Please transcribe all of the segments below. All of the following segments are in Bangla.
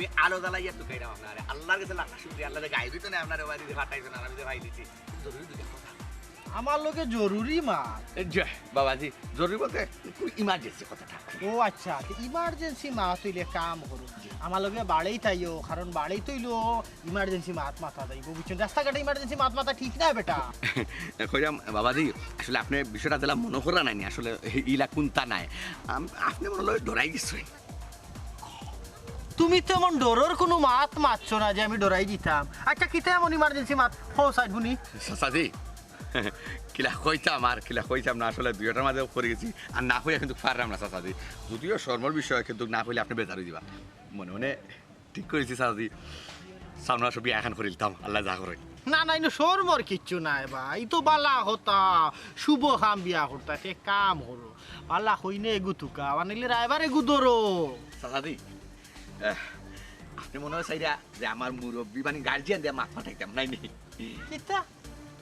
আমি আলো জ্বালাইয়া তো খাইলাম আপনার আল্লাহর কাছে লাখ শুনছি আল্লাহ গাই দিত না আপনার বাড়ি দিয়ে ফাটাইছেন আর আমি যে ভাই দিচ্ছি জরুরি দুটো কথা আমার লোকে জরুরি মাছ বাবাজি জরুরি বলতে ইমার্জেন্সি কথাটা ও আচ্ছা ইমার্জেন্সি মাছ হইলে কাম করো আমার লোকে বাড়েই তাইও কারণ বাড়েই তৈলো ইমার্জেন্সি মাছ মাথা দেয় বুঝছেন রাস্তাঘাটে ইমার্জেন্সি মাছ মাথা ঠিক না বেটা কইলাম বাবাজি আসলে আপনি বিষয়টা দিলাম মনে করা নাইনি আসলে ইলা কোনটা নাই আপনি মনে হয় ডরাই গেছেন তুমি তো এমন ডরর কোনো মাত মারছো না যে আমি ডরাই দিতাম আচ্ছা কিতা এমন ইমার্জেন্সি মাত হো সাইড শুনি সাসাজি কিলা কইতাম না আসলে দুইটার মাঝে পড়ে গেছি আর না হইয়া কিন্তু পারলাম না সাসাজি যদিও শর্মর বিষয় কিন্তু না হইলে আপনি বেজার হয়ে দিবা মনে মনে ঠিক করেছি সাসাজি সামনে সব বিয়া এখন করিলতাম আল্লাহ যা করে না না ইনো শর্মর কিচ্ছু নাই ভাই তো বালা হতা শুভ খাম বিয়া করতা সে কাম হলো বালা হইনে এগুতুকা আনিলে রাইবার এগুদরো সাসাজি আপনি মনে হয় চাইরা যে আমার মুরব্বী মানে গার্জিয়ান দিয়ে মাথা ঠাইতাম নাই নেই কিতা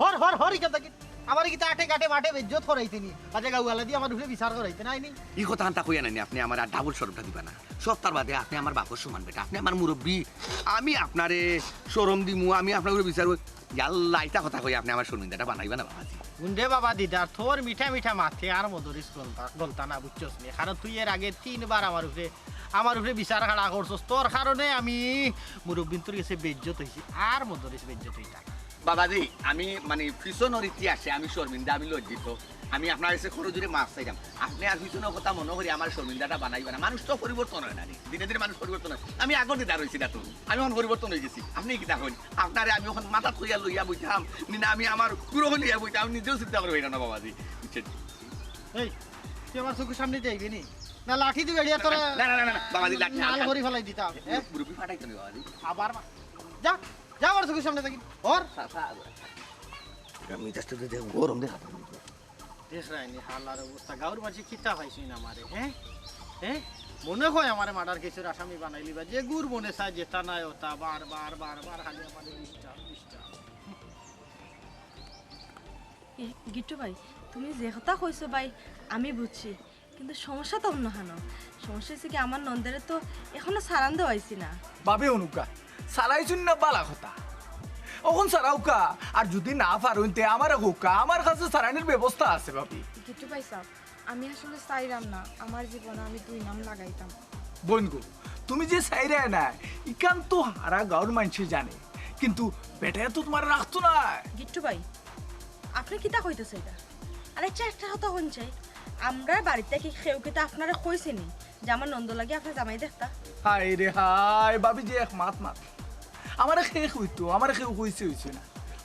হর কিতা কি আমার কিতা আটে কাটে মাঠে বেজ্জত করাইতেনি আজে গাউয়ালা দিয়ে আমার উপরে বিচার করাইতে নাই নি এই কথা আনতা কইয়া নাইনি আপনি আমার আর ডাবল শরমটা দিবা না সপ্তাহ বাদে আপনি আমার বাপর সমান বেটা আপনি আমার মুরব্বী আমি আপনারে শরম দিমু আমি আপনার উপরে বিচার আল্লাহ এটা কথা কই আপনি আমার শর্মিন্দাটা বানাইবা না বাবাজি গুন্ডে বাবা দিদার তোর মিঠা মিঠা মাথে আর মধুরিস গলতা না বুঝছস নি কারণ তুই এর আগে 3 বার আমার উপরে বিচার খাড়া করছস তোর কারণে আমি মুরব্বিন তোর কাছে বেজ্জত হইছি আর মধুরিস বেজ্জত হইতা বাবাজি আমি মানে পিছনের ইতিহাসে আমি শর্মিন্দা আমি লজ্জিত আমি আপনার কাছে খরচ জুড়ে মাছ চাইলাম আপনি আর পিছনের কথা মনে করি আমার শর্মিন্দাটা বানাইবে না মানুষ তো পরিবর্তন হয় না দিনে দিনে মানুষ পরিবর্তন হয় আমি আগর দিদা রয়েছি না তো আমি এখন পরিবর্তন হয়ে গেছি আপনি কি দেখুন আপনারে আমি এখন মাথা থইয়া লইয়া বইতাম না আমি আমার পুরো লইয়া বইতাম আমি নিজেও চিন্তা করে না বাবাজি বুঝছেন এই তুই আমার চোখের সামনে যাইবি নি না লাঠি দিবে এড়িয়া তোরা না বাবাজি লাঠি নাল ভরি ফেলাই দিতাম মুরব্বি ফাটাইতো না বাবাজি আবার যা আমার চোখের সামনে থাকি ওর আমি জাস্ট গরম দেখাতাম দেখ রাইনি হালার অবস্থা গাঁর মাঝে কিতা পাইছি না আমারে হ্যাঁ মনে হয় আমারে মার্ডার কেসের আসামি বানাইলি বা যে গুড় মনে চায় যেতা নাই ওটা বার খালি আমারে ডিস্টার্ব গিট্টু ভাই তুমি যে কথা কইছো ভাই আমি বুঝছি কিন্তু সমস্যা তো অন্য হানো সমস্যা হচ্ছে কি আমার নন্দের তো এখনো সারান দেওয়াইছি না বাবে অনুকা সারাইছুন না বালা কথা এখন সারাউকা আর যদি না পারুন তে আমার হোকা আমার কাছে সারাইনের ব্যবস্থা আছে ভাবি গিট্টু ভাই সাহেব আমি আসলে চাইলাম না আমার জীবনে আমি 2 নাম লাগাইতাম বন্ধু তুমি যে চাইরা না ইকান তো হারা গাঁর মানুষ জানে কিন্তু বেটা তো তোমার রাখতো না গিট্টু ভাই আপনি কিতা কইতেছে এটা আরে একটা কথা হন চাই আমরা বাড়িতে কি খেউ কিতা আপনারা কইছেনি যে আমার নন্দ লাগে আপনার জামাই দেখতা হাই রে হাই ভাবি যে এক মাত আমার খেয়ে হইতো আমার খেয়ে হইছে না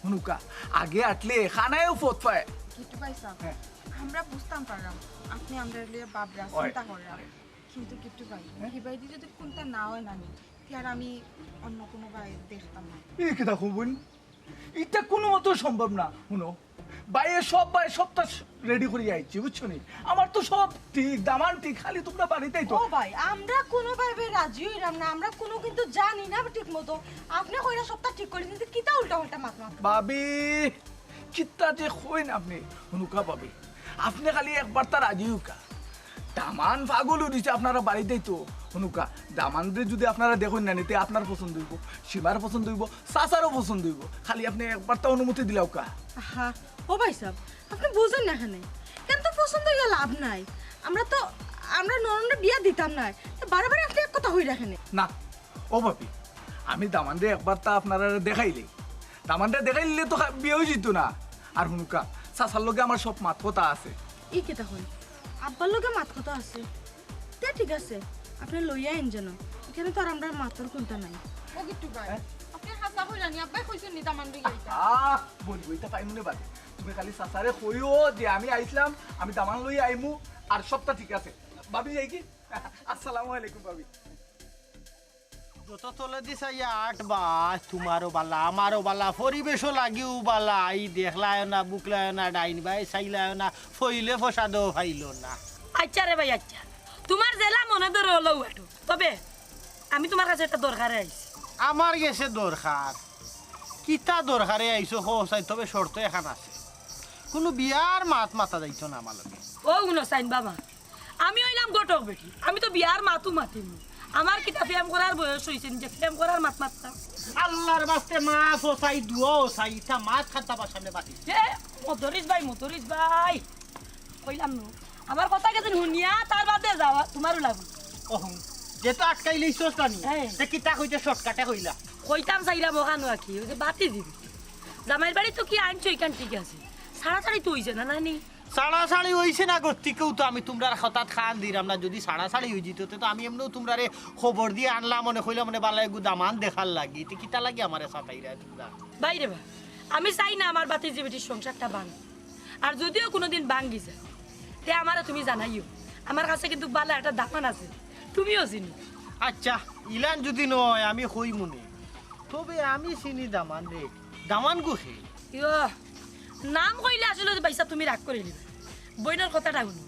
অনুকা আগে আটলে খানায়ও ফত পায় গিট্টু ভাই সাহেব আমরা বুঝতাম পারলাম আপনি আমরা লিয়ে বাবরা চিন্তা করলাম কিন্তু গিট্টু ভাই হিবাই দি যদি কোনটা না হয় না আর আমি অন্য কোনো ভাই দেখতাম না এই কি দেখো বোন এটা কোনো মতো সম্ভব না শুনো ভাইয়ের সবটা রেডি করে আইছি বুঝছো নি আমার তো সব ঠিক দামান ঠিক খালি তোমরা বাড়িতেই তো ও ভাই আমরা কোনো ভাবে রাজি হইলাম না আমরা কোনো কিন্তু জানি না ঠিক মতো আপনি কইরা সবটা ঠিক করে কিন্তু কিতা উল্টা পাল্টা মাত ভাবি কিতা যে কইন আপনি অনুকা ভাবি আপনি খালি একবার তার রাজি হোকা দামান পাগল উঠেছে আপনারা বাড়িতেই তো অনুকা দামানদের যদি আপনারা দেখুন না নিতে আপনার পছন্দ হইব সীমার পছন্দ হইব চাচারও পছন্দ হইব খালি আপনি একবার তো অনুমতি দিলাও কা হ্যাঁ ও ভাই সাহেব আপনি বুঝেন না এখানে কেন তো পছন্দ হইয়া লাভ নাই আমরা নরনের বিয়া দিতাম না বারবার আপনি এক কথা হই রাখেন না ও ভাবি আমি দামানরে একবার তা আপনারা দেখাইলে দামানরে দেখাইলে তো বিয়ে হয়ে যেত না আর হুনুকা চাচার লগে আমার সব মাত কথা আছে ই কেতা হই আব্বার লগে মাত কথা আছে তে ঠিক আছে আপনি লইয়া আইন যেন এখানে তো আর আমরা মাতর কোনটা নাই ও গিট্টু ভাই আপনি হাসা হইলানি আব্বাই কইছেন নি দামান দিই বলবো এটা পাই মনে বাদে তুমি খালি চাচারে কইও যে আমি আইছিলাম আমি দামান লই আইমু আর সবটা ঠিক আছে ভাবি যাই কি আসসালামু আলাইকুম ভাবি যত তলে দিছা আট বাস তোমারও বালা আমারও বালা পরিবেশও লাগিও বালা এই দেখলায় না বুকলায় না ডাইন ভাই চাইলায় না ফইলে ফসাদও ফাইল না আচ্ছা রে ভাই আচ্ছা তোমার জেলা মনে ধরে হলো একটু তবে আমি তোমার কাছে একটা দরকারে আইছি আমার গেছে দরকার কিতা দরকারে আইছো হোসাই তবে শর্ত এখান আছে কোনো বিয়ার মাথা যাইতো না আমার লগে ও উনো সাইন বাবা আমি হইলাম ঘটক বেটি আমি তো বিয়ার মাতু মাতিম আমার কিতা ফেম করার বয়স হয়েছে যে ফেম করার মাত মারতাম আল্লাহর বাস্তে মাছ ও চাই দুও চাই ইটা মাছ খাতা বা সামনে বাতি মধুরিস ভাই কইলাম নো আমার কথা কেন শুনিয়া তার বাদে যাওয়া তোমারও লাগবে ওহম যেটা আটকাই লইছস জানি হ্যাঁ। তে কিতা কইতে শর্টকাটে কইলা কইতাম চাইরা বকানো আকি ওই যে বাতি দিবি জামাইয়ের বাড়ি তো কি আনছো এখান ঠিক আছে সাড়াতাড়ি তো হইছে না নানি সাড়াসাড়ি হইছে না গতিকেও তো আমি তোমরা হঠাৎ খান দিলাম না যদি সাড়াসাড়ি হয়ে যেত তো আমি এমনিও তোমরা খবর দিয়ে আনলাম মনে কইলাম মনে বালা এগু দামান দেখার লাগি তো কিতা লাগি আমারে সাতাইরা তোমরা বাইরে বা আমি চাই না আমার বাতি জীবিটির সংসারটা ভাঙ আর যদিও কোনোদিন ভাঙ্গি যায় তে আমারে তুমি জানাইও আমার কাছে কিন্তু বালা একটা দামান আছে তুমিও চিনি আচ্ছা ইলান যদি নয় আমি কই মনে তবে আমি চিনি দামান রে দামান গুখে ইয়ো নাম কইলে আসলে বাইসা তুমি রাগ করে নিবে বইনের কথাটা শুনো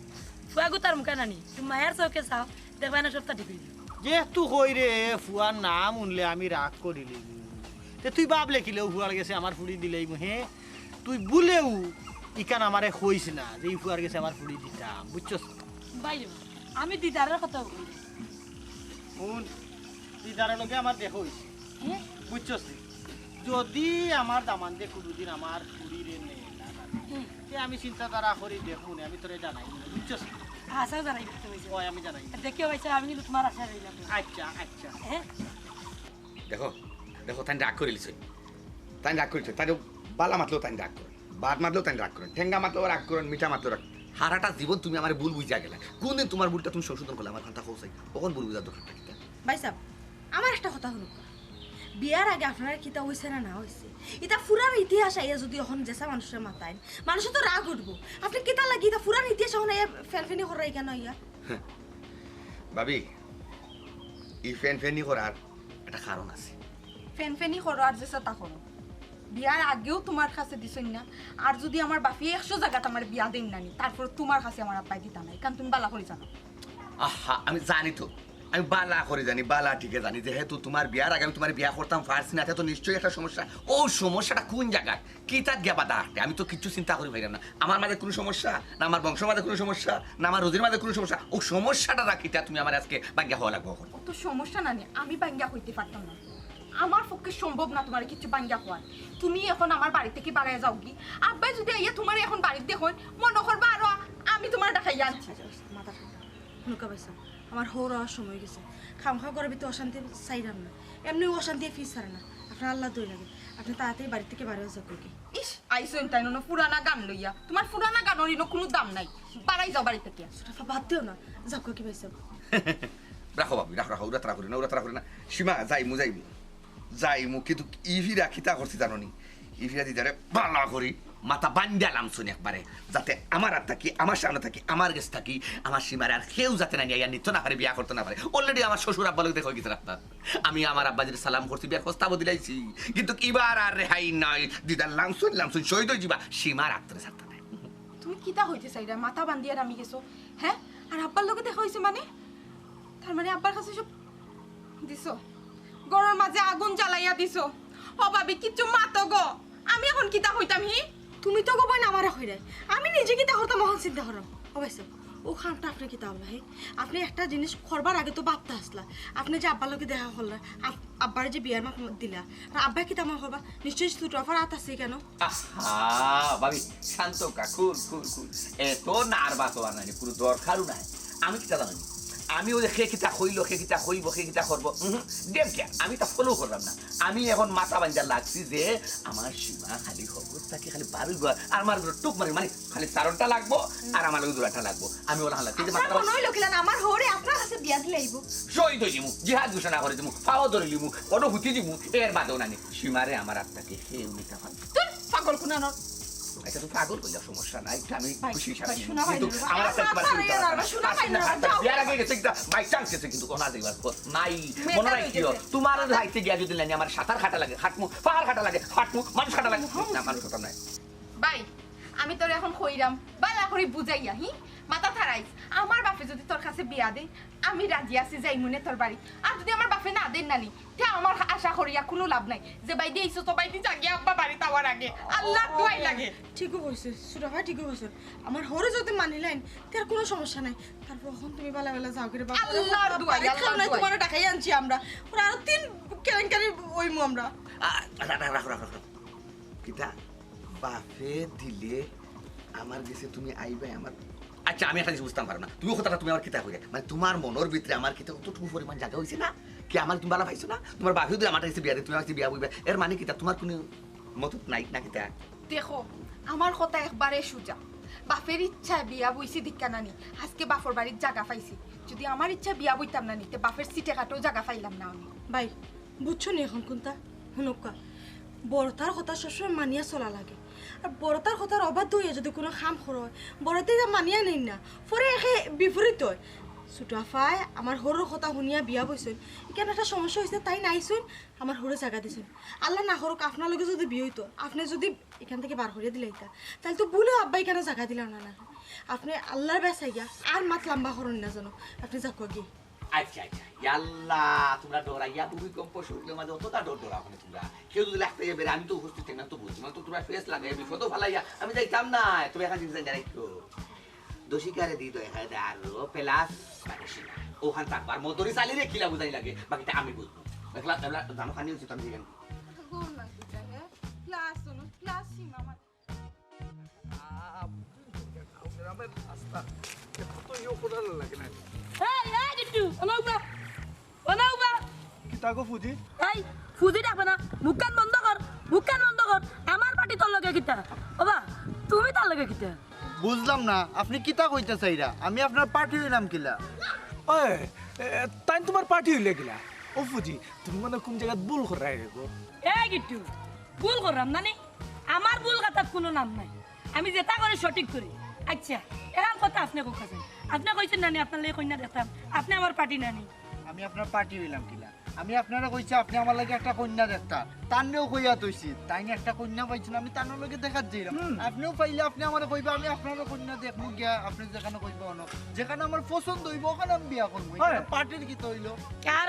ফুয়াগু তার মুখে নানি তুমি মায়ের চৌকে চাও দেখবা না সপ্তাহ ঠিক হয়ে যেহেতু কই রে ফুয়ার নাম উনলে আমি রাগ করিলি তে তুই বাপ লেখিলেও ফুয়ার গেছে আমার ফুড়ি দিলেই হে তুই বলেও ইকান আমারে কইস না যে এই ফুয়ার গেছে আমার ফুড়ি দিতাম বুঝছস বাইরে বা, আমি দিদারের কথা কই শুন দিদারের লগে আমার দেখো হইছে হ্যাঁ বুঝছস যদি আমার দামান দে কোনোদিন আমার ফুড়ি রে নে তে আমি চিন্তা তারা করি দেখুন আমি তোরে জানাই বুঝছস আশাও জানাই করতে হয়েছে ওই আমি জানাই দেখিও পাইছে আমি কিন্তু তোমার আশা রইলাম আচ্ছা আচ্ছা হ্যাঁ দেখো দেখো তাই রাগ করে লিছে তাই রাগ করেছে তাই বালা মাতলেও তাই রাগ করেন বাদ মাতলেও তাই রাগ করেন ঠেঙ্গা মাতলেও রাগ করেন মিঠা মাতলেও রাগ হারাটা জীবন তুমি আমার ভুল বুঝা গেলে কোনদিন তোমার ভুলটা তুমি সংশোধন করলে আমার খান্তা খোঁচাই কখন ভুল বুঝার দরকারটা কি ভাই সাহেব আমার একটা কথা শুনুক বিয়ার আগে আপনার কিতা হয়েছে না হয়েছে এটা ফুরার ইতিহাস আইয়া যদি এখন জেসা মানুষের মাথায় মানুষের তো রাগ উঠবো আপনি কিতা লাগি এটা ফুরার ইতিহাস এখন আইয়া ফেনফেনি করাই কেন ইয়া ভাবি এই ফ্যানি করার একটা কারণ আছে ফেনফেনি করো আর যেসা তা করো বিয়ার আগেও তোমার কাছে দিছই না আর যদি আমার বাপি 100 জায়গাতে আমার বিয়া দিন নানি তারপর তোমার কাছে আমার আব্বাই দিতা নাই কারণ তুমি বালা করে জানো আহা আমি জানি তো আমি বালা করে জানি বালা ঠিকই জানি যেহেতু তোমার বিয়ার আগে আমি তোমার বিয়া করতাম পারছি না তো নিশ্চয়ই একটা সমস্যা ও সমস্যাটা কোন জায়গায় কি তার গিয়া বাধা আটে আমি তো কিচ্ছু চিন্তা করি পাইলাম না আমার মাঝে কোনো সমস্যা না আমার বংশের মাঝে কোনো সমস্যা না আমার রোজির মাঝে কোনো সমস্যা ও সমস্যাটা রাখিটা তুমি আমার আজকে বাঙ্গা হওয়া লাগবো এখন তো সমস্যা নানি আমি বাঙ্গা হইতে পারতাম না আমার পক্ষে সম্ভব না তোমার কিছু বাঙ্গা হওয়ার তুমি এখন আমার বাড়ি থেকে বাড়ায় যাও কি আব্বাই যদি আইয়া তোমার এখন বাড়িতে দেখুন মনে করবা আরো আমি তোমার দেখাই আনছি মাথা ঠান্ডা নুকা পাইছা আমার হৌ হওয়ার সময় গেছে খামখা করে তো অশান্তি চাইলাম না এমনি অশান্তি ফিস ছাড়ে না আপনার আল্লাহ দই লাগে আপনি তাড়াতাড়ি বাড়ি থেকে বাইরে যাক কি ইস আইসন তাই না পুরানা গান লইয়া তোমার পুরানা গানের কোনো দাম নাই বাড়াই যাও বাড়ি থেকে সুরাফা বাদ দিও না যাক কি পাইছা রাখো বাবু রাখো উড়াতারা করি না সীমা যাইমু কিন্তু ইভিরা খিতা করছি জানি ইভিরা দিদারে বালা করি মাথা বান্ধালাম শুনি একবারে যাতে আমার আর থাকি আমার সামনে থাকি আমার গেছে থাকি আমার সীমারে আর কেউ যাতে না নিয়ে নিত্য না পারে বিয়া করতে না পারে অলরেডি আমার শ্বশুর আব্বা লোক দেখো গেছে রাস্তা আমি আমার আব্বাজির সালাম করছি বিয়ার প্রস্তাবও দিলাইছি কিন্তু এবার আর রেহাই নয় দিদার লামসুন শহীদ হয়ে যাবা সীমার আত্মরে ছাড়তে নাই তুমি কিতা হইতে চাইরা মাথা বান্ধিয়া নামি গেছো হ্যাঁ আর আব্বার লোকে দেখা হয়েছে মানে তার মানে আব্বার কাছে সব দিছো গরুর মাঝে আগুন জ্বালাইয়া দিছো ও ভাবি কিচ্ছু মাতো গো আমি এখন কিতা হইতাম হি তুমি তো গোবাই না আমার হইরাই আমি নিজে কিতা করতাম মহান চিন্তা করলাম ও ভাইসা ও খানটা আপনি কিতা বলা হে আপনি একটা জিনিস করবার আগে তো ভাবতে আসলা আপনি যে আব্বার লোকে দেখা করলেন আব্বার যে বিয়ার মাপ দিলা আর আব্বা কিতা মনে করবা নিশ্চয়ই ছোট অফার আত আছে কেন ভাবি শান্ত কুল এত নার্ভাস হওয়ার নাই পুরো দরকারও নাই আমি কিতা জানি আমি ওই সে কিতা হইল সে কিতা হইব সে কিতা করবো দেখ কে আমি তা ফলো করলাম না আমি এখন মাথা বাঞ্জা লাগছি যে আমার সীমা খালি খবর তাকে খালি বারুই আর আমার টুক মারি মানে খালি চারণটা লাগবো আর আমার লোক দুটা লাগবো আমি ওরা লাগছি যে মাথা নই লোকিলা আমার হরে আপনার কাছে বিয়া দিলে আইব শহীদ হয়ে দিমু জিহাদ ঘোষণা করে দিমু পাওয়া ধরে দিমু অনুভূতি দিমু এর বাদেও নানি সীমারে আমার আত্মাকে কেউ নিতে পারবে তুই পাগল কুনানো এটা তো পাগল করলে সমস্যা নাই আমি খুশি ভাই, শোনা ভাই, কিন্তু আমার একটা আমার মাথায় আর আমার শোনা ভাই না, যাও। বিয়ার আগে গেছে একটা বাই চান্স গেছে কিন্তু ওনা দেখবার নাই মেটা মনে হয়ে রাখিও গেছে। তোমার লাইতে গিয়া যদি নাই আমার সাঁতার খাটা লাগে হাঁটমু পাহাড় খাটা লাগে হাঁটমু মানুষ খাটা লাগে না মানুষ খাটা নাই ভাই আমি তোর এখন কইরাম বালা করে বুঝাইয়া মাথা থারাইস আমার বাপে যদি তোর কাছে বিয়া দে আমি রাজি আছি যাই মনে তোর বাড়ি আর যদি আমার বাপে না দেন নানি তে আমার আশা করিয়া কোনো লাভ নাই যে বাইদি আইছো তো বাইদি জাগিয়া আব্বা বাড়ি তাওয়ার আগে আল্লাহ দোয়াই লাগে ঠিকই কইছে সুরা ভাই ঠিকই কইছে আমার হরে যদি মানিলেন তার কোনো সমস্যা নাই তারপর এখন তুমি বেলা বেলা যাও করে বাবা আল্লাহর দোয়াই আল্লাহর দোয়াই তোমার টাকাই আনছি আমরা ওরা আরো 3 কেলেঙ্কারি ওইমু আমরা রাখো কিতা বাপে দিলে আমার কাছে তুমি আইবে আমার আচ্ছা আমি একটা জিনিস বুঝতাম পারো না তুমি কথাটা তুমি আমার কিতা কইরা মানে তোমার মনের ভিতরে আমার কিতা অতটুকু পরিমাণ জায়গা হইছে না কি আমার তুমি ভালো পাইছো না তোমার বাপে যদি আমার কাছে বিয়া দে তুমি আমার কাছে বিয়া বইবে এর মানে কিতা তোমার কোনো মত নাই না কিতা দেখো আমার কথা একবারে সুজা বাপের ইচ্ছা বিয়া বইছি দিক্কা নানি আজকে বাপর বাড়ির জায়গা পাইছি যদি আমার ইচ্ছা বিয়া বইতাম না নিতে বাপের সিটে কাটেও জায়গা পাইলাম না আমি ভাই বুঝছো নি এখন কোনটা শুনুকা বড়তার কথা সবসময় মানিয়া চলা লাগে আর বড়তার কথার অবাধ্য হইয়া যদি কোনো খাম খর হয় বড়তে মানিয়া নেই না পরে একে বিপরীত হয় ছোটাফাই আমার হরুর কথা শুনিয়া বিয়া বইছেন এখানে একটা সমস্যা হয়েছে তাই নাইছেন আমার হরে জায়গা দিয়েছেন আল্লাহ না করুক আপনার লগে যদি বিয়ে হইতো আপনি যদি এখান থেকে বার করিয়া দিলাইতা তাহলে তো বলে আব্বা এখানে জায়গা দিলাম না আপনি আল্লাহর বেসাই গিয়া আর মাত লম্বা করুন না জানো আপনি যাক গিয়ে আচ্ছা ইয়াল্লা তোমরা ডরাইয়া তুমি কম্পোজ হইলে মাঝে অতটা ডরা মানে তোমরা কেউ যদি লাগতে যাবে আমি তো উপস্থিত থাকি না তো বুঝি মানে তো তোমরা ফেস লাগাই বিপদ ফালাইয়া আমি যাইতাম না তুমি এখন জিনিস জানাই তো দোষিকারে দিই তো এখানে আরো প্লাস ওখান থাকবার মতরি চালিয়ে খিলা বুঝাই লাগে বাকিটা আমি বুঝবো দেখলা জানো খানি উচিত আমি দিলেন কিতাগো ফুজি এই ফুজি ডাকবে না মুখকান বন্ধ কর আমার পার্টি তোর লগে কিতা বাবা তুমি তার লগে কিতা বুঝলাম না আপনি কিতা কইতে চাইরা আমি আপনার পার্টি হইলাম কিলা ওই তাই তোমার পার্টি হইলে গেলা ও ফুজি তুমি মানে কোন জায়গায় ভুল করাই রে গো এই গিট্টু ভুল করলাম না আমার ভুল কথার কোনো নাম নাই আমি যেটা করে সঠিক করি আচ্ছা এরকম কথা আপনি কোথাছেন আপনি কইছেন নানি আপনার লাগে কন্যা দেখতাম আপনি আমার পার্টি নানি আমি আপনার পার্টি হইলাম কিলা আমি আপনারা কইছি আপনি আমার লাগে একটা কন্যা দেখতা তান্নেও কইয়া তৈছি তাই না একটা কন্যা পাইছেন আমি তানোর লগে দেখাত যাইলাম আপনিও পাইলে আপনি আমারে কইবা আমি আপনারও কন্যা দেখমু গিয়া আপনি যেখানে কইবা অন যেখানে আমার পছন্দ হইব ওখানে আমি বিয়া করবো পার্টির কি তো হইলো আর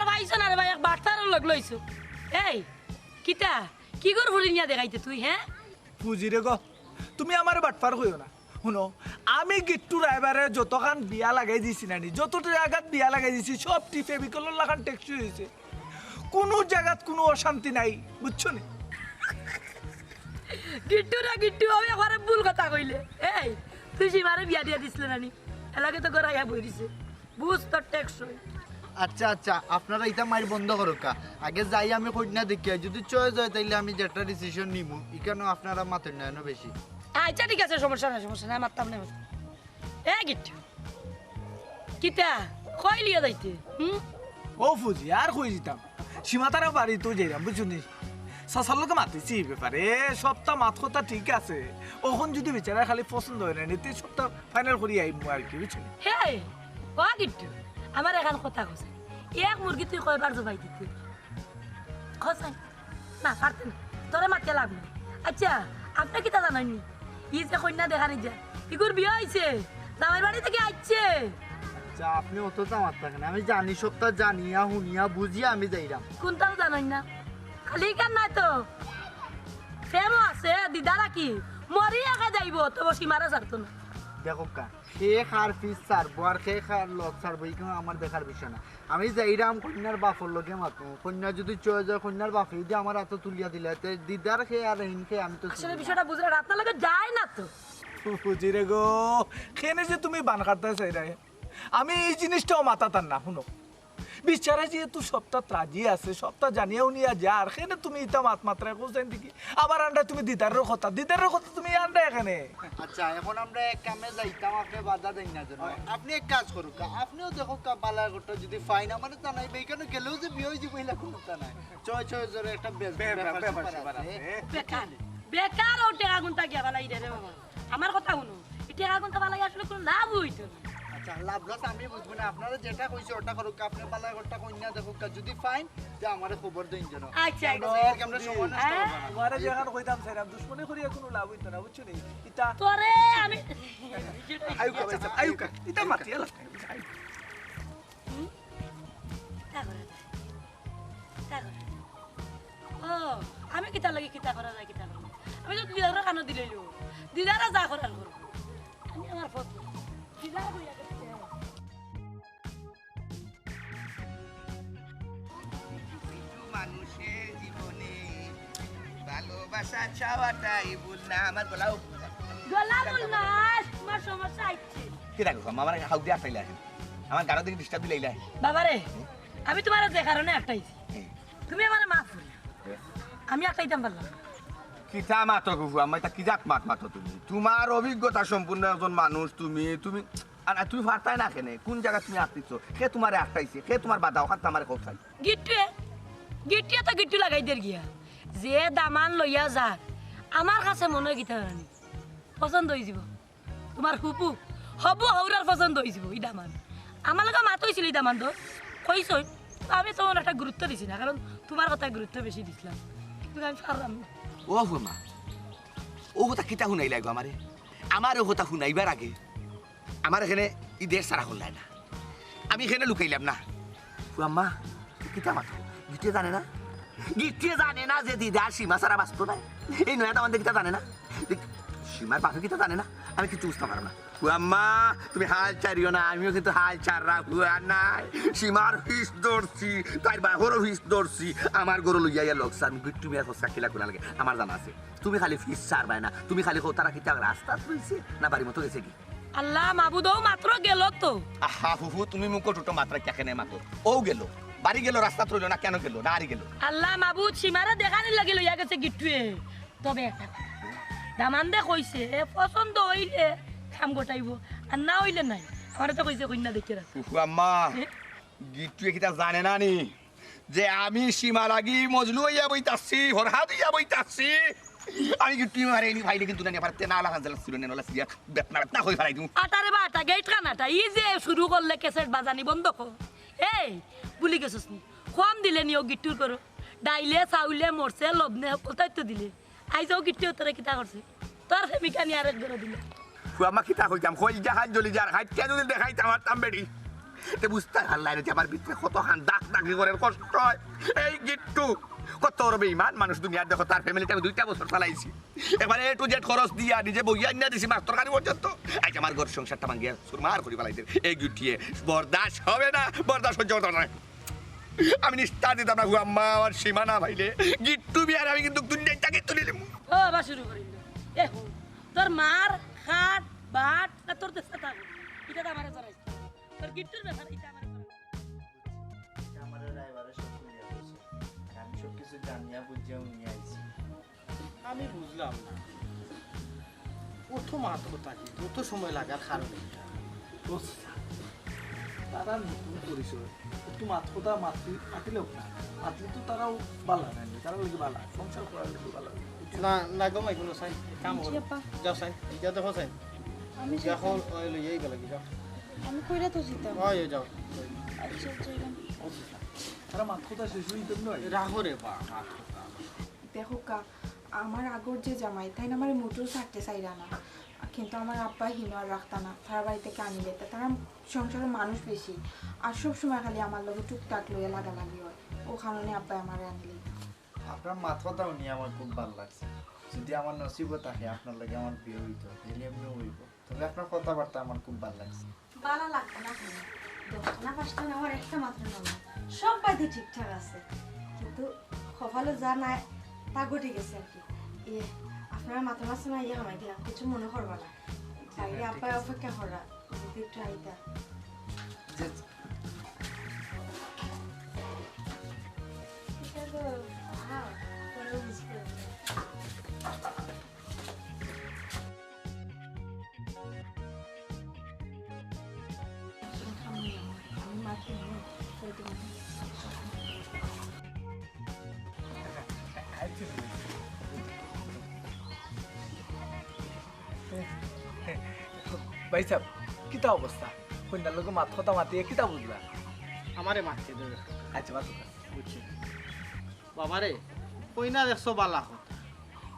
ভাইছো না রে ভাই এক বার্তার লগ লইছো এই কিতা কি কর ভুলি নিয়া দেখাইতে তুই হ্যাঁ ফুজি রে গো তুমি আমার বাটপার কইও না শুনো আমি গিট্টু রাইবারে যতখান বিয়া লাগাই দিছি নানি যত জায়গাত বিয়া লাগাই দিছি সব টিপে বিকলর লাগান টেকসই হয়েছে কোনো জায়গাত কোনো অশান্তি নাই বুঝছো নি গিট্টু আমি একবারে ভুল কথা কইলে এই তুই সীমারে বিয়া দিয়া দিছিলে নানি এলাকে তো গড়াইয়া বই দিছে বুঝ তোর টেকসই আচ্ছা আপনারা এটা মাইর বন্ধ করো কা আগে যাই আমি কন্যা দেখিয়া যদি চয়েস হয় তাইলে আমি যেটা ডিসিশন নিমু এখানেও আপনারা মাতেন না বেশি আচ্ছা ঠিক আছে সমস্যা নাই মারতাম না এ গিট কিতা কই লিয়া যাইতে ও ফুজি আর কই দিতাম সীমাতারা বাড়ি তো যাইলাম বুঝছো নি সাসার লোকে মাতিছি ব্যাপারে সবটা মাত কথা ঠিক আছে ওখন যদি বেচারা খালি পছন্দ হয় না নিতে সবটা ফাইনাল করি আইমু আর কি বুঝছো হে ও গিট আমার এখন কথা কইছে এক মুরগি তুই কয়বার জবাই দিতে খসাই না পারতেন তোরে মারতে লাগবে আচ্ছা আপনি কিতা জানেননি ই যে কন্যা দেখানি যা ইগুর বিয়ে হয়েছে জামাই বাড়ি থেকে আসছে আচ্ছা আপনি অতটা মাত থাকেন আমি জানি সবটা জানিয়া শুনিয়া বুঝিয়া আমি যাইলাম কোনটাও জানেন না খালি কান নাই তো ফেমো আছে দিদারা কি মরি একা যাইব তবে সীমারা ছাড়তো না দেখো কা সে খার ফিস ছাড়বো আর সে খার লগ ছাড়বো এই আমার দেখার বিষয় না আমি যাইরাম কন্যার বাপর লগে মাতো কন্যা যদি চয়ে যায় কন্যার বাপে যদি আমার হাতে তুলিয়া দিলে দিদার খেয়ে আর হিনকে আমি তো আসলে বিষয়টা বুঝলে রাতনা লাগে যায় না তো ফুজি রে গো কেনে যে তুমি বান কাটতে চাই আমি এই জিনিসটাও মাথাতাম না শুনো বিচারা যেহেতু সপ্তাহ রাজি আছে সপ্তাহ জানিয়াও নিয়া যা আর সেনে তুমি ইটা মাত মাত্রায় কোথায় দেখি আবার আন্ডা তুমি দিদারের কথা তুমি আন্ডা এখানে আচ্ছা এখন আমরা এক কামে যাইতাম আপনি বাধা দেন না যেন আপনি এক কাজ করুক আপনিও দেখো বালার গোটা যদি ফাইন আমার তা নাই এইখানে গেলেও যে বিয়ে হয়েছে বইলা কোনো তা নাই ছয় জোরে একটা বেকার ও টাকা গুনটা গিয়া বালাই রে বাবা আমার কথা শুনো এই টাকা গুনটা বালাই আসলে কোনো লাভ হইতো না আচ্ছা লাভ লস আমি বুঝবো না আপনারা যেটা কইছে ওটা করুক আপনি পালা একটা কন্যা দেখুক যদি ফাইন যে আমারে খবর দেন যেন আচ্ছা আমরা সময় নষ্ট করব না আমারে যেখানে কইতাম স্যার দুশ্মনী করিয়া কোনো লাভ হইতো না বুঝছো নি ইতা তোরে আমি আয়ুকা ভাই সাহেব আয়ুকা ইতা মাতিয়া লাগছে আমি কিতা লাগি কিতা করা যায় কিতা করা আমি তো দিদার কানো দিলেইলো দিদারা যা করার করবো আমি আমার ফটো দিদার বইয়া গেছে মানুষের জীবনে ভালোবাসা চাওয়াটাই ভুল না আমার গলাও গলা বল না তোমার সমস্যা আইছে কি রাখো আমার হাউ দিয়া ফাইলা আমার গাড়ি দিকে ডিস্টার্ব দিলাইলা বাবারে আমি তোমার যে কারণে একটাইছি তুমি আমার মাফ করি আমি একটাইতাম পারলাম কিতা মাতো গুফু আমি তা কি জাত মাতো তুমি তোমার অভিজ্ঞতা সম্পূর্ণ একজন মানুষ তুমি তুমি আর তুমি ফারতাই না কেনে কোন জায়গা তুমি আটতিছো কে তোমারে আটতাইছে কে তোমার বাধা ওখান আমারে কোথায় গিট্টুয়ে তো গিট্টু লাগাই দের গিয়া যে দামান লইয়া যা আমার কাছে মনে হয় গীতা রানী পছন্দ হয়ে যাব তোমার হুপু হবু হৌরার পছন্দ হয়ে যাব এই দামান আমার লগে মাত হয়েছিল এই দামান তো কইসই আমি তোমার একটা গুরুত্ব দিছি না কারণ তোমার কথা গুরুত্ব বেশি দিছিলাম কিন্তু আমি পারলাম না ও হুমা ও কথা কিতা শুনাই লাগবে আমারে আমার ও কথা শুনাইবার আগে আমার এখানে ঈদের সারা হল না আমি এখানে লুকাইলাম না আম্মা কিতা মাথা গিটিয়ে জানে না গিটিয়ে জানে না যে দিদা সীমা সারা বাঁচত না এই নয়া আমাদের কিতা জানে না সীমার বাপে কিতা জানে না আমি কিছু বুঝতে পারবো না আম্মা তুমি হাল চারিও না আমিও কিন্তু হাল চাররা হুয়া নাই সীমার ফিস ধরছি তাই বাহরও ফিস ধরছি আমার গরু লইয়া লগসা আমি বিট্টু মিয়ার ফসকা খেলা কোনা লাগে আমার জানা আছে তুমি খালি ফিস ছাড়বাই না তুমি খালি তারা কিতা রাস্তা তুলছে না বাড়ির মতো গেছে কি আল্লাহ মাবুদও মাত্র গেল তো আহা হুহু তুমি মুখ টুটো মাত্রা কেনে মাতো ও গেল বাড়ি গেল রাস্তা তুললো না কেন গেল না আরি গেল আল্লাহ মাবুদ সীমারা দেখানি লাগি লইয়া গেছে গিট্টুয়ে তবে একটা দামান দে কইছে পছন্দ হইলে কাম গোটাইব আর না হইলে নাই আমার তো কইছে কন্যা দেখে রাখ হুহু আম্মা গিট্টুয়ে কিতা জানে না নি যে আমি সীমা লাগি মজলু হইয়া বইতাছি হরহাদ হইয়া বইতাছি আমি গিট্টু মারে নি ভাইলে কিন্তু না পারতে না লাগা জেলা ছিল না সিয়া বেতনা হই ফেলাই দিমু আটারে বা আটা গেট কানাটা ই যে শুরু করলে কেসেট বাজানি বন্ধ কর এই ভুলি গেছিস নি কম দিলে নিও গিট্টুর করো ডাইলে চাউলে মরছে লবনে কোথায় তো দিলে আইজাও গিট্টু তোরে কিতা করছে তোর প্রেমিকা নি আরেক ধরে দিলে ফুয়ামা কিতা কইতাম কই জাহাজ জ্বলি যার হাইট কে যদি দেখাইতাম আর তাম বেডি তে বুঝতে হাল্লাই রে আমার ভিতরে কত হান দাগ দাগি করে কষ্ট হয় এই গিট্টু কত রবে ইমান মানুষ দুনিয়ার দেখো তার ফ্যামিলিটা 2টা বছর চালাইছি এবারে টু জেড খরচ দিয়া নিজে বইয়া না দিছি মাছ তরকারি পর্যন্ত আজ আমার ঘর সংসারটা ভাঙিয়া সুরমার করি ফেলাইতে এই গিট্টিয়ে বরদাস্ত হবে না বরদাস্ত সহ্য করতে না আমি নিষ্ঠা দিতাম না আম্মা আমার সীমানা ভাইলে গিট্টু বিয়ার আমি কিন্তু দুনিয়াটাকে তুলিলাম ও বা শুরু করিল এ তোর মার খাট বাট না তোর দেশে থাক এটা তো আমারে জড়াইছে তোর গিট্টুর ব্যাপার এটা আমারে আমারে ড্রাইভারে সব কইয়া বলছে আমি সব কিছু জানিয়া বুঝিয়া নিয়ে আইছি আমি বুঝলাম না অত মাত কথা কি অত সময় লাগার কারণ এটা তারা নতুন পরিচয় একটু মাথা মাতিলেও না মাতলে তো তারাও বালা নাই তারা লাগে বালা সংসার করার লাগে বালা না না গো মাই কোনো সাই কাম হল যাও সাই যা দেখো সাই আমি দেখো ওই লই এই গলা কি যাও আমি কইরা তো জিতাম ওই যাও আচ্ছা যাইলাম তারা মাথা শেষ হইতে নয় রাহো রে বা মাত কথা দেখো কা আমার আগর যে জামাই তাই না আমার মোটর ছাড়তে চাইরা না কিন্তু আমার আব্বা হিনো আর রাখতা না তারা বাড়ি থেকে আনি যেতে তারা সংসারের মানুষ বেশি আর সব সময় খালি আমার লগে টুকটাক লইয়া লাগালাগি হয় ও কারণে আব্বা আমার আনলি আপনার মাথাটাও নিয়ে আমার খুব ভালো লাগছে যদি আমার নসিবও থাকে আপনার লাগে আমার বিয়ে হইতো তাহলে এমনিও হইব তবে আপনার কথাবার্তা আমার খুব ভালো লাগছে বালা লাগবে না কেন 10টা না 5টা না আমার একটা মাত্র নাম সব বাইতে ঠিকঠাক আছে কিন্তু কপালে যা নাই তা ঘটে গেছে আর কি আপনারা মাথা মাছ না ইয়ে আমায় দিলাম কিছু মনে করবা না বাইরে আব্বা অপেক্ষা করা যদি একটু আইতা ভাই সাহেব কিতা অবস্থা কন্যার লোক মাত কথা মাতিয়ে কিতা বুঝলা আমারে মারছে দেবে আচ্ছা বাস বুঝছি বাবারে কইনা দেখছো বালা কথা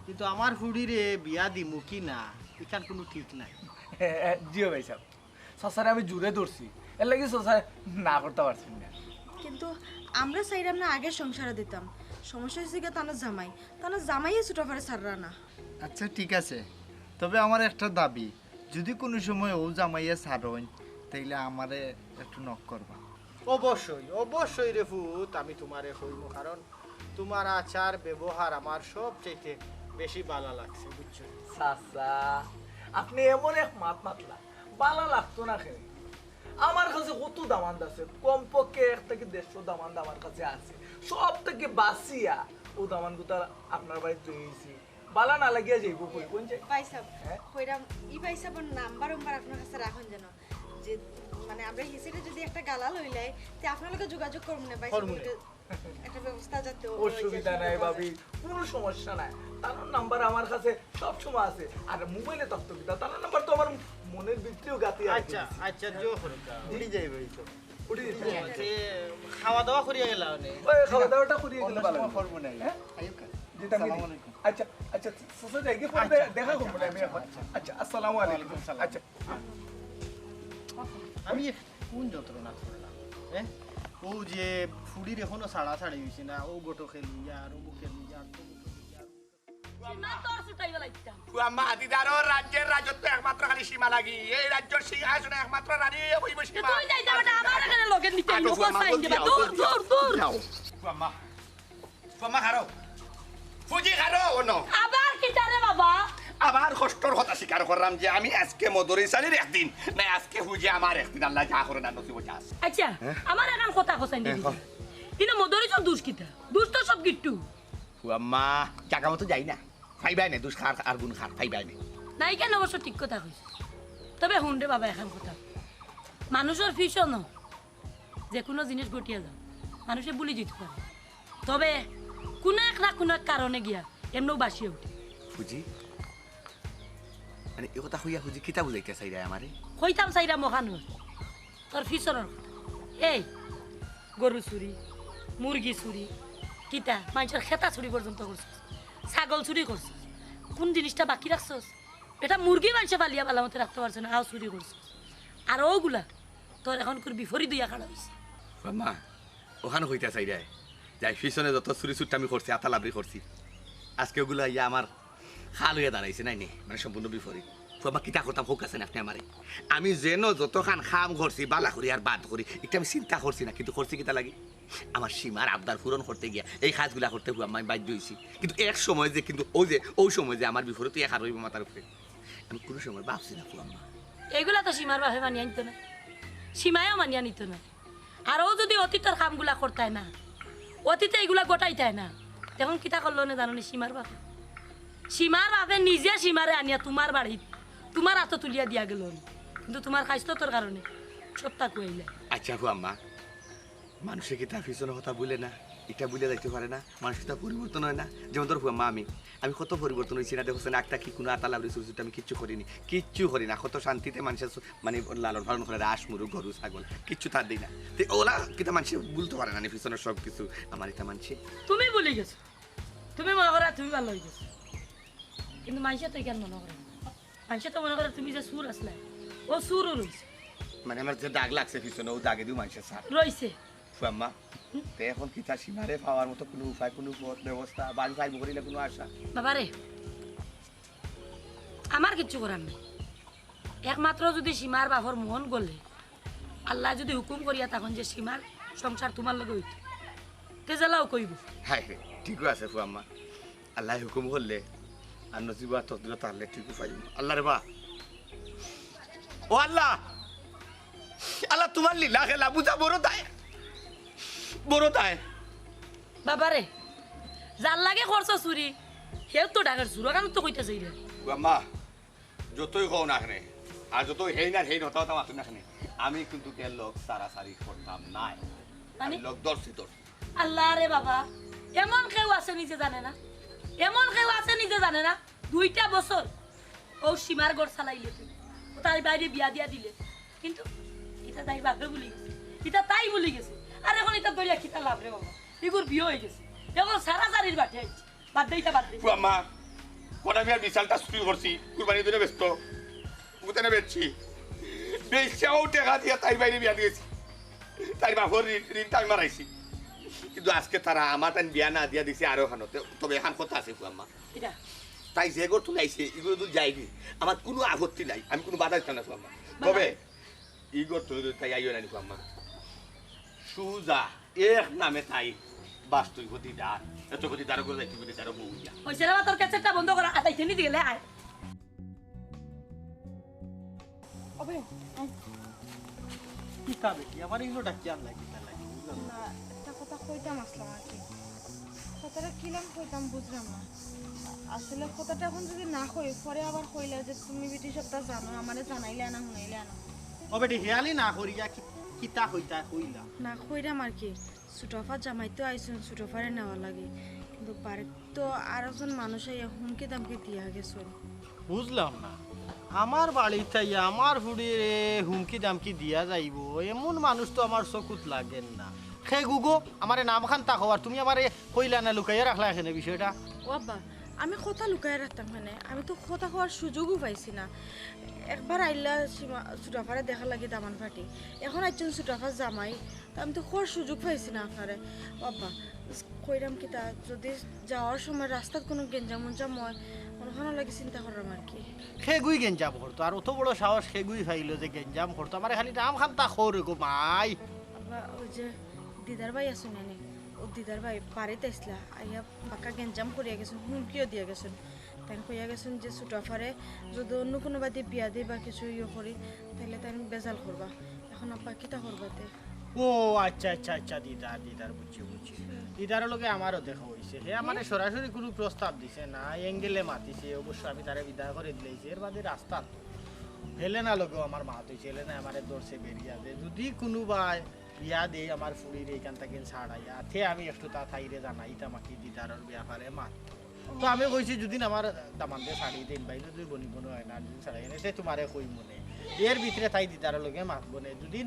কিন্তু আমার হুড়িরে বিয়া দিমু কি না এখান কোনো ঠিক নাই জিও ভাই সাহেব সসারে আমি জুড়ে ধরছি এর লাগি সসারে না করতে পারছি না কিন্তু আমরা চাইলাম না আগের সংসারে দিতাম সমস্যা হয়েছে কি তানা জামাইয়ে ছোট ফারে সাররা না আচ্ছা ঠিক আছে তবে আমার একটা দাবি যদি কোনো সময় ও জামাইয়া ছাড়ন তাইলে আমারে একটু নক করবা অবশ্যই অবশ্যই রে ফুত আমি তোমারে কইব কারণ তোমার আচার ব্যবহার আমার সবচেয়ে বেশি ভালো লাগছে বুঝছো সাসা আপনি এমন এক মাত মাতলা বালা লাগতো না খেয়ে আমার কাছে কত দামান্দ আছে কমপক্ষে 1 থেকে 150 দামান্দ আমার কাছে আছে সব থেকে বাসিয়া ও দামান্দ গুতা আপনার বাড়িতে রয়েছি বালা না লাগিয়া যাইব কই কোন যে ভাই সাহেব কইরাম ভাই সাহেবের নাম্বার আপনার কাছে রাখুন যেন যে মানে আমরা হিসেবে যদি একটা গালা লইলাই তে আপনার লগে যোগাযোগ করব না ভাই সাহেব একটা ব্যবস্থা যাতে অসুবিধা নাই ভাবি কোনো সমস্যা নাই তার নাম্বার আমার কাছে সব সময় আছে আর মোবাইলে তত্ত্ব কিতা তার নাম্বার তো আমার মনের ভিতরেও গাতি আছে আচ্ছা আচ্ছা জো হরকা উড়ি যাইবে এই তো উড়ি যে খাওয়া দাওয়া করিয়া গেলা নে ওই খাওয়া দাওয়াটা করিয়ে গেলে ভালো সময় করবো না হ্যাঁ? আইয়ুকা যেটা আমি আসসালামু আলাইকুম আচ্ছা আচ্ছা সসো যাইগে পরে দেখা করব না আমি এখন আচ্ছা আসসালামু আলাইকুম আচ্ছা আমি কোন যন্ত্রণা করলাম হ্যাঁ ও যে ফুড়ির এখনো ছাড়া ছাড়ি হয়েছে না ও গোটো খেলুইয়া আর ও খেলুইয়া আর সীমা তোর ছুটাইবা লাগতাম ফুয়াম্মা দিদারো রাজ্যের রাজত্ব একমাত্র খালি সীমা লাগি এই রাজ্যের সিংহাসনে একমাত্র রানী হইব সীমা তুই যাই যাবে আমার এখানে লগে নিতে আটো লোক ফুয়াম্মা, সাইন জলদি দিবা আও, দূর জলদি দূর দূর যাও ফুয়াম্মা ফুয়াম্মা খারো ফুজি খারো অন্য আবার কি জানে বাবা আবার কষ্টর কথা স্বীকার করলাম যে আমি আজকে মদরি সালির একদিন না আজকে হুজে আমার একদিন আল্লাহ যা করে না নসিব যা আছে আচ্ছা আমার এখন কথা খসাইন দিবি কিন্তু মদরি সব দুষ্কিতা দুষ্ট সব গিট্টু ফুয়াম্মা জায়গা মতো যাই না ফাইবাই না দুষ খার আর গুণ খার ফাইবাই না নাই কেন অবশ্য ঠিক কথা কইছ তবে শুন রে বাবা এখন কথা মানুষের ফিশন যে কোনো জিনিস ঘটিয়া যাও মানুষে বুলি যেতে পারে তবে কোনো এক না কোনো এক কারণে গিয়া এমনও বাসিয়ে উঠে ফুজি মানে এই কথা হইয়া হুজি কিতা বুঝাইতে চাইরা আমারে কইতাম চাইরা মখানুর তোর ফিশনের কথা এই গরু চুরি মুরগি চুরি কিতা মানুষের খেতা চুরি পর্যন্ত করছিস ছাগল চুরি করছিস কোন জিনিসটা বাকি রাখছস এটা মুরগি মানুষে পালিয়া পালা মতো রাখতে পারছো না আও চুরি করছিস আর ওগুলা তোর এখন করে বিফরি দুইয়া খাড়া হয়েছে ফুয়াম্মা ওখানে হইতে চাইরা যাই পিছনে যত চুরি চুরটা আমি করছি আতা লাবরি করছি আজকে ওগুলো ইয়া আমার খাল হইয়া দাঁড়াইছে নাই নে মানে সম্পূর্ণ বিপরীত ফুয়াম্মা কিতা করতাম হোক আছে না আপনি আমারে আমি যেন যতখান খাম করছি বালা করি আর বাদ করি এটা আমি চিন্তা করছি না কিন্তু করছি কিতা লাগে আমার সীমার আবদার পূরণ করতে গিয়া এই কাজগুলা করতে ফুয়াম্মা আমি বাধ্য হয়েছি কিন্তু এক সময় যে কিন্তু ওই সময় যে আমার বিপরীত এক আর হইব মাথার উপরে আমি কোনো সময় ভাবছি না ফুয়াম্মা এইগুলা তো সীমার বাপে মানিয়ে আনতো না সীমায়ও মানিয়ে নিত না আর ও যদি অতীতের কামগুলা করতায় না অতীতে এইগুলা গোটাইতায় না তখন কিতা করলো না জানো সীমার বাপে নিজে সীমারে আনিয়া তোমার বাড়িত তোমার হাতে তুলিয়া দিয়া গেল কিন্তু তোমার খাইস্তর কারণে সবটা কুয়াইলে আচ্ছা ফুয়াম্মা মানুষে কি তার পিছনের কথা বলে না এটা বুঝে যাইতে পারে না মানুষ তা পরিবর্তন হয় না যেমন তোর ফুয়াম্মা আমি কত পরিবর্তন হয়েছি না দেখছো না একটা কি কোনো আতা লাবরি চুরচুরটা আমি কিচ্ছু করি না কত শান্তিতে মানুষের মানে লালন পালন করে রাস মুরু গরু ছাগল কিচ্ছু তার দিই না তো ওলা কিন্তু মানুষ বলতে পারে না পিছনের সব কিছু আমার এটা মানছে তুমি বলে গেছো তুমি মনে করো তুমি ভালো হয়ে গেছো কিন্তু মানুষে তো কেন মনে করে মানুষে তো মনে করে তুমি যে সুর আসলে ও সুরও রয়েছে মানে আমার যে দাগ লাগছে পিছনে ও দাগে দিও মানুষের সার রয়েছে ফুয়াম্মা তো এখন কি তার সীমারে পাওয়ার মতো কোনো উপায় কোনো পথ ব্যবস্থা বাড়ি পাইব করিলে কোনো আশা বাবারে আমার কিচ্ছু করার নেই একমাত্র যদি সীমার বাপর মন গলে আল্লাহ যদি হুকুম করিয়া তখন যে সীমার সংসার তোমার লগে হইত তেজালাও কইব হ্যাঁ ঠিকই আছে ফুয়াম্মা আল্লাহ হুকুম করলে আর নজিব আর তকদির তাহলে ঠিকই পাইব আল্লাহ রে বা ও আল্লাহ আল্লাহ তোমার লীলা খেলা বুঝা বড় তাই বাবারে যার লাগে খরচ চুরি সেও তো ডাকার চুর কারণ তো কইতে চাই রে ফুয়াম্মা যতই কও না কেনে আর যতই হেই না হেই নতা মাতো না কেনে আমি কিন্তু কে লোক সারাসারি করতাম নাই আমি লোক দর্শি আল্লাহ রে বাবা এমন কেউ আছে নিজে জানে না এমন কেউ আছে নিজে জানে না 2টা বছর ও সীমার ঘর চালাইলে তাই বাইরে বিয়া দিয়া দিলে কিন্তু এটা তাই বাপরে বলি গেছে এটা তাই বলি গেছে আর এখন এটা দরিয়া খিতা লাভ রে বাবা এগুর বিয়ে হয়ে গেছে এখন সারা সারির বাটে আইছে বাদ দেইতা বাদ দেই আম্মা কোন আমি আর বিশালটা শুরু করছি কুরবানি দিনে ব্যস্ত উতেনে বেচছি বেচাও টাকা দিয়ে তাই বাইরে বিয়া দিয়েছি তাই বাপর ঋণটা আমি মারাইছি কিন্তু আজকে তারা আমার তাই বিয়া না দিয়া দিছে আরো খানোতে তবে এখন কথা আছে আম্মা এটা তাই যে গর তুলাইছে এগুলো তো যায়নি আমার কোনো আপত্তি নাই আমি কোনো বাধা দিতাম না আম্মা তবে ইগর তুলে তাই আইও না নিকো আম্মা সুজা এক নামে তাই বাস্তবিক গতি দার এত গতি দারো করে যাইতে গতি দারো বউ ইয়া ওই সেরা তোর ক্যাসেটটা বন্ধ করা আতাইতে নি দিলে আয় ওবে কিতা বেটি আমার এগুলো ডাকি আর লাগি তা লাগি বুঝলাম না। না একটা কথা কইতাম আসলাম আর কি কথাটা কিলাম কইতাম বুঝলাম না আসলে কথাটা এখন যদি না কই পরে আবার কইলা যে তুমি বিটি সবটা জানো আমারে জানাইলে না শুনাইলে না ও বেটি হেয়ালি না করিয়া কিতা হইতা কইলা না কইরাম আর কি ছোটফা জামাইতো আইসুন ছোটফারে নেওয়া লাগে কিন্তু বাড়ির তো আর একজন মানুষ আইয়া হুমকি দামকে দিয়া গেছেন বুঝলাম না আমার বাড়িতে আমার হুড়ির হুমকি দামকি দিয়া যাইব এমন মানুষ তো আমার চকুত লাগেন না সে গুগো আমার নাম খান তাকো আর তুমি আমার কইলা না লুকাইয়া রাখলা এখানে বিষয়টা ও আব্বা আমি কথা লুকায় রাখতাম মানে আমি তো কথা কওয়ার সুযোগও পাইছি না একবার আইলা ছোটফারে দেখা লাগে দামান ফাটি এখন একজন ছোটফা জামাই তা আমি তো খোয়ার সুযোগ পাইছি না আপনারে ও আব্বা কইরাম কি তা যদি যাওয়ার সময় রাস্তাত কোনো গেঞ্জাম মঞ্জাম হয় ওখানে লাগে চিন্তা করলাম আর কি খেগুই গেঞ্জাম করতো আর অত বড় সাহস খেগুই ফাইল যে গেঞ্জাম করতো আমার খালি নাম খান তা খোর গো মাই আব্বা ওই যে দিদার ভাই আছেন নানি ও দিদার ভাই বাড়িতে আসলা আইয়া বাঁকা গেঞ্জাম করিয়া গেছেন হুমকিও দিয়া গেছেন তাই কইয়া গেছেন যে ছোটফারে যদি অন্য কোনো বাদে বিয়া দিই বা কিছু ইয়ে করি তাহলে তাই বেজাল করবা এখন আব্বা কিতা করবাতে ও আচ্ছা আচ্ছা আচ্ছা দিদার বুঝছি দিদারের লগে আমারও দেখা হয়েছে হে আমার সরাসরি কোনো প্রস্তাব দিছে না এঙ্গেলে মাতিছে অবশ্য আমি তারা বিদায় করে দিলেছি এর বাদে রাস্তা তো হেলেনা লগেও আমার মাত হয়েছে হেলেনা আমার দর্শে বেরিয়া দে যদি কোনো বিয়া দে আমার ফুড়ির এইখান থেকে ছাড়াইয়া থে আমি একটু তা থাইরে জানাইতাম আমাকে দিদারের ব্যাপারে মাত তো আমি কইছি যদি আমার দামান দিয়ে ছাড়ি দিন বাইরে যদি বনি বনো হয় না যদি ছাড়াই এনে সে তোমারে কই মনে এর ভিতরে তাই দিদারের লগে মাত বনে যদি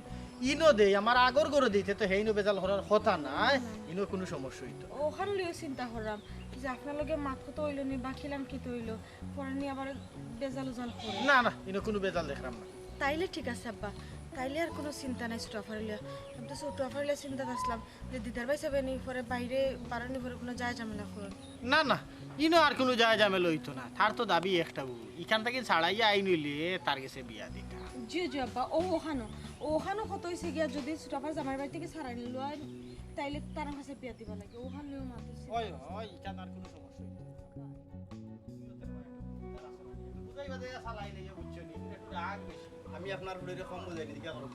ইনো দেই আমার আগর গরো দিতে তো হেইনো বেজাল করার কথা নাই ইনো কোনো সমস্যা হইতো ওখানে লিও চিন্তা করলাম যে আপনার লগে মাত কত হইল নি বা খিলাম কি হইলো পরে নিয়ে আবার বেজাল উজাল করে না না ইনো কোনো বেজাল দেখলাম না তাইলে ঠিক আছে আব্বা তাইলে আর কোনো চিন্তা নাই ছোটফার লিয়া আমি তো ছোটফার লিয়া চিন্তা আসলাম যে দিদার ভাই যাবে নি পরে বাইরে বাড়ানি পরে কোনো যায় ঝামেলা করেন না না ইনো আর কোনো যায় ঝামেলা হইতো না তার তো দাবি একটা ইখান থেকে ছাড়াইয়া আই নইলে তার কাছে বিয়া দিতা জি জি আব্বা ওখানো কত হয়েছে গিয়া যদি ছোটফার জামাই বাড়ি থেকে ছাড়াই নিল তাইলে তার কাছে বিয়া দিবা লাগে ওখানেও মাতিছে ওই ওই ইখান আর কোনো সমস্যা হইতো বুঝাই বাজে চালাই লইয়া বুঝছো নি একটু রাগ বেশি আমি আপনার ফুড়িরে কম বুঝাই নি দিকা করব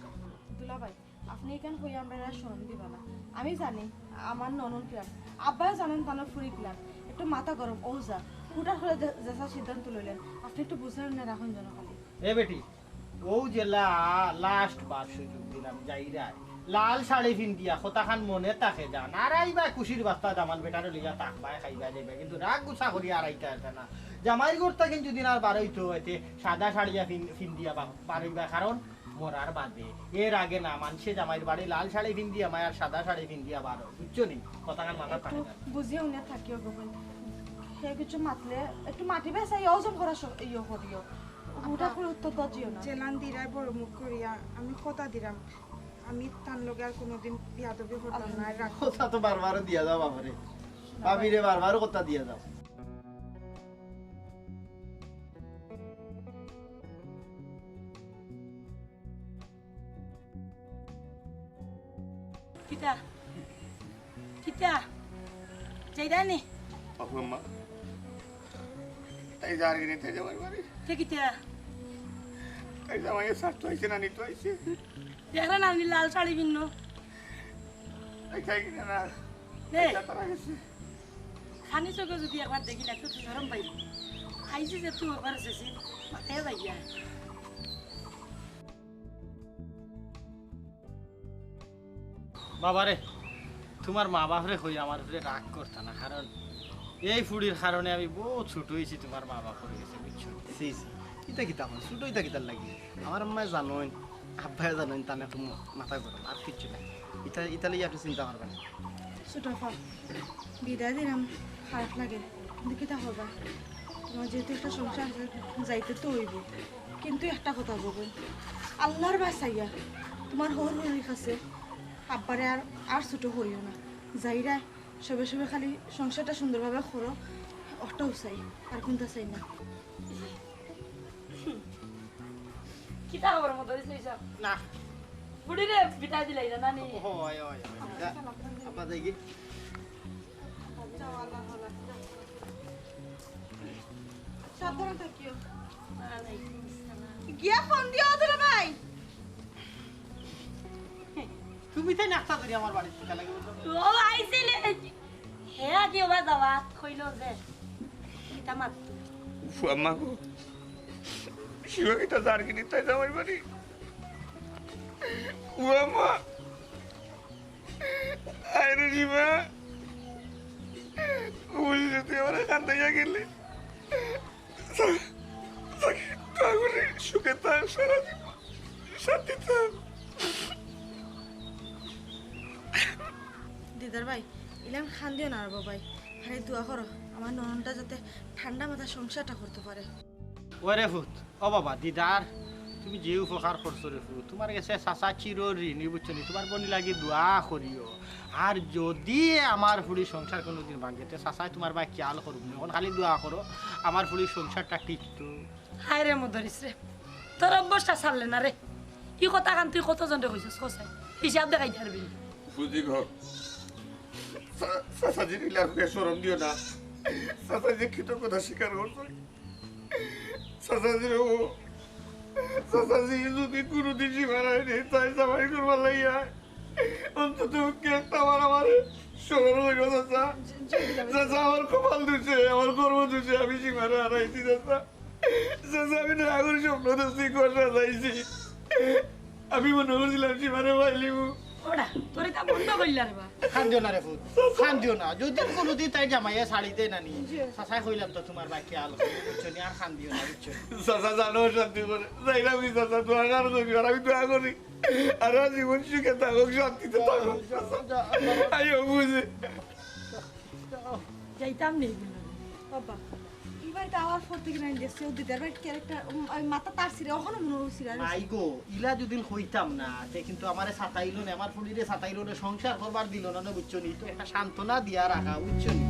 দুলা ভাই আপনি এখান কই আমরা শরম দিবা না আমি জানি আমার ননন কিরাম আব্বাও জানেন তানোর ফুরি কিরাম একটু মাথা গরম ও যা হুটার করে যেসা সিদ্ধান্ত লইলেন আপনি একটু বুঝার না রাখুন যেন খালি এ বেটি ও যে লাস্ট বার সুযোগ দিলাম যাইরা লাল শাড়ি পিন্দিয়া খোতাখান মনে তাকে যান আর আইবা খুশির বাস্তা জামান বেটারে লইয়া তাকবায় খাইবা যাইবা কিন্তু রাগ গুছা করি আর আইতা আছে না জামাইর ঘরটা কিন্তু দিন আর বারইতো হইতে সাদা শাড়িয়া পিন্দিয়া পারইবা কারণ মরার বাদে এর আগে না মানছে জামাইর বাড়ি লাল শাড়ি পিন্দিয়া মায়ার সাদা শাড়ি পিন্দিয়া বারো বুঝছো নি খোতাখান মাথা থাকে না বুঝিয়ে উনি থাকিও গোপন সে কিছু মাতলে একটু মাটি বেসাই ওজন করা ইয়ে করিও হুটার করে উত্তর দজিও না জেলান দিরাই বড় মুখ করিয়া আমি কথা দিলাম আমি তার লগে আর কোনোদিন বিয়াদবি করতাম না আর রাখো কথা তো বারবার দিয়া যাও বাবারে ভাবিরে বারবার কথা দিয়া যাও কিতা কিতা যাইদানি আম্মা তাই যার গিয়ে তাই যাওয়ার বাড়ি তে কিতা তাই জামাই সাথ তো আইছে না নিতো আইছে দেখলা না আমি লাল শাড়ি পিন্ন তাই খাই কিনা না নে তারা গেছে খানি চোখে যদি একবার দেখি না তো গরম পাইব আইসি যে তুই একবার এসেছি মাথায় লাগিয়া বাবারে তোমার মা বাপরে হই আমার উপরে রাগ করতা না কারণ এই ফুড়ির কারণে আমি বহুত ছোট হয়েছি তোমার মা বাপ হয়ে গেছে বুঝছো সি সি ইতা কিতা আমার ছোট ইতা কিতার লাগি আমার আম্মা জানোই আব্বাই জানেন তানে তুমি মাথা গরম আর কিচ্ছু নাই ইতালি আপনি চিন্তা করবেন না। ছোট ফল বিদায় দিলাম, খারাপ লাগে কিন্তু কিতা হবা, তোমার যেহেতু একটা সংসার আছে, যাইতে তো হইব। কিন্তু একটা কথা বলবেন, আল্লাহর বাসাইয়া তোমার হর হরির কাছে আব্বারে আর ছোট হইও না, যাইরা সবে সবে খালি সংসারটা সুন্দরভাবে করো, ওটাও চাই আর কোনটা চাই না। কিতা খবর মতো হইছে না বুড়ি রে বিদায় দিলাই না নানি হয় হয় আব্বা যাই কি সাবধানে থাকিও। গিয়া ফোন দিও দুলা ভাই। তুমি তাই নাস্তা করি আমার বাড়িতে টিকা লাগে বলছো ও আইছিলে হ্যাঁ কি ওবা দাওয়াত কইল যে কিতা মাত আম্মা গো শিবা কিটা জার কিনি তাই যাওয়াই বাড়ি ও আম্মা আরে শিবা বুঝলি তুই আমার কান্দাইয়া গেলি তাহলে সুখে থাক সারা জীবন শান্তি থাক। দিদার ভাই ইলাম খান দিও না আর বাবাই, খালি দোয়া করো আমার নননটা যাতে ঠান্ডা মাথা সংসারটা করতে পারে। ওরে ফুত ও বাবা দিদার তুমি যে উপকার করছো রে ফুত, তোমার কাছে চাচা চির ঋণী বুঝছো নি, তোমার বনি লাগি দোয়া করিও। আর যদি আমার ফুড়ি সংসার কোনোদিন ভাঙেতে চাচাই তোমার ভাই খেয়াল করুক না, এখন খালি দোয়া করো আমার ফুড়ি সংসারটা টিকতো। হায় রে মধরিস রে তোর অভ্যাসটা ছাড়লে না রে কি কথা কান তুই কতজনরে কইছিস কসাই হিসাব দেখাই পারবি বুঝি গো চাচাজির ইলাকে সরম দিও না, চাচাজি কৃতজ্ঞতা স্বীকার করছে। চাচাজির ও চাচাজি যদি কোনোদিন সীমানায় নেই তাই জামাই করবার লাইয়া অন্তত কি একটা আমার স্মরণ হইল চাচা। চাচা আমার কপাল ধুছে, আমার কর্ম ধুছে, আমি সীমানা হারাইছি চাচা। চাচা আমি না করে স্বপ্ন দেখছি কষা যাইছি, আমি মনে করছিলাম সীমানা পাইলিব। ওরা তোর এটা বন্ধ করলা রে বা খান দিও না রে ফুত, খান দিও না, যদি কোনোদিন তাই জামাইয়া শাড়ি দেয় না নি চাচাই কইলাম তো তোমার ভাই খেয়াল করো বুঝছো নি, আর খান দিও না বুঝছো। চাচা জানো শান্তি করে যাইরা আমি চাচা দোয়া কার করি, আর আমি দোয়া করি আর জীবন সুখে থাকুক শান্তিতে থাকুক। আইও বুঝে যাইতাম নেই বাবা এবার তো আমার ফোর থেকে নাইন দেখছে ও দিদার ভাই ক্যারেক্টার মাথা তার সিরে ওখানে মনে হচ্ছিল। নাই গো ইলা যদি হইতাম না তে কিন্তু আমারে ছাতাইলো না, আমার ফুলিরে ছাতাইলো না, সংসার করবার দিল না বুঝছো নি, তো একটা সান্ত্বনা দিয়া রাখা বুঝছো নি।